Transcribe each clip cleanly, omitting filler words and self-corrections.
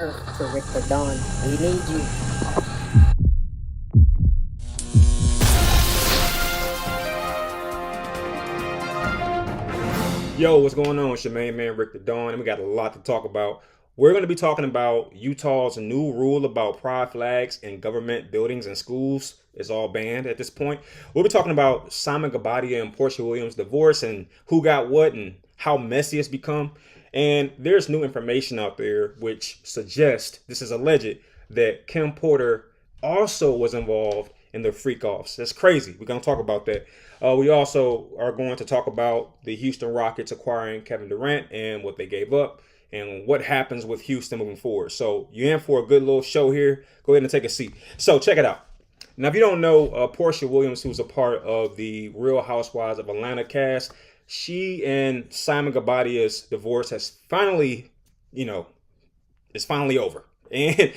earth to Rick the Dawn. We need you. Yo, what's going on? It's your main man, Rick the Dawn, and we got a lot to talk about. We're going to be talking about Utah's new rule about pride flags in government buildings and schools. It's all banned at this point. We'll be talking about Simon Guobadia and Porsha Williams' divorce and who got what and how messy it's become. And there's new information out there which suggests, this is alleged, that Kim Porter also was involved in the freak offs. That's crazy. We're going to talk about that. We also are going to talk about the Houston Rockets acquiring Kevin Durant and what they gave up and what happens with Houston moving forward. So you're in for a good little show here. Go ahead and take a seat. So check it out. Now, if you don't know, Porsha Williams, who's a part of the Real Housewives of Atlanta cast, she and Simon Guobadia's divorce has finally, it's finally over. And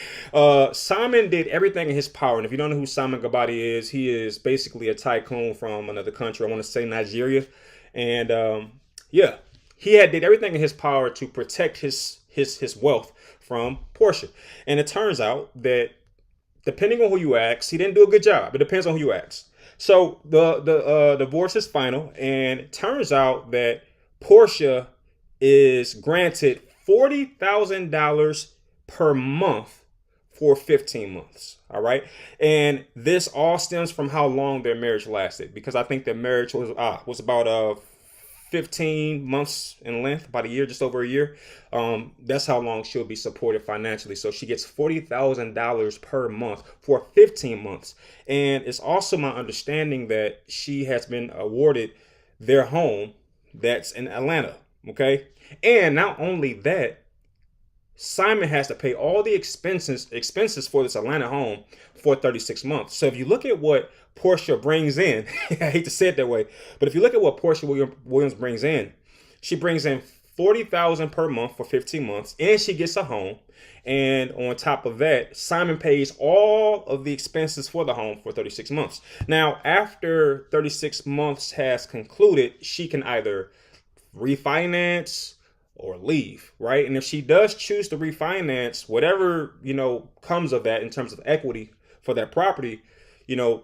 Simon did everything in his power. And if you don't know who Simon Guobadia is, he is basically a tycoon from another country. I want to say Nigeria. And he did everything in his power to protect his wealth from Porsha. And it turns out that depending on who you ask, he didn't do a good job. It depends on who you ask. So the divorce is final, and it turns out that Porsha is granted $40,000 per month for 15 months. All right. And this all stems from how long their marriage lasted, because I think their marriage was about 15 months in length, about a year, just over a year. That's how long she'll be supported financially. So she gets $40,000 per month for 15 months. And it's also my understanding that she has been awarded their home that's in Atlanta. Okay. And not only that, Simon has to pay all the expenses for this Atlanta home for 36 months. So if you look at what Porsha brings in, I hate to say it that way, but if you look at what Porsha Williams brings in, she brings in $40,000 per month for 15 months, and she gets a home. And on top of that, Simon pays all of the expenses for the home for 36 months. Now, after 36 months has concluded, she can either refinance or leave, right? And if she does choose to refinance, whatever, comes of that in terms of equity for that property,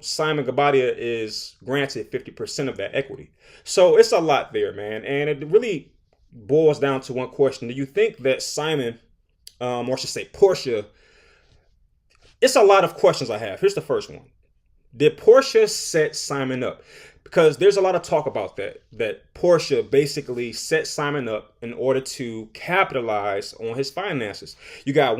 Simon Guobadia is granted 50% of that equity. So it's a lot there, man. And it really boils down to one question. Do you think that Simon, or I should say Porsha, it's a lot of questions I have. Here's the first one. Did Porsha set Simon up? Because there's a lot of talk about that Porsha basically set Simon up in order to capitalize on his finances. You got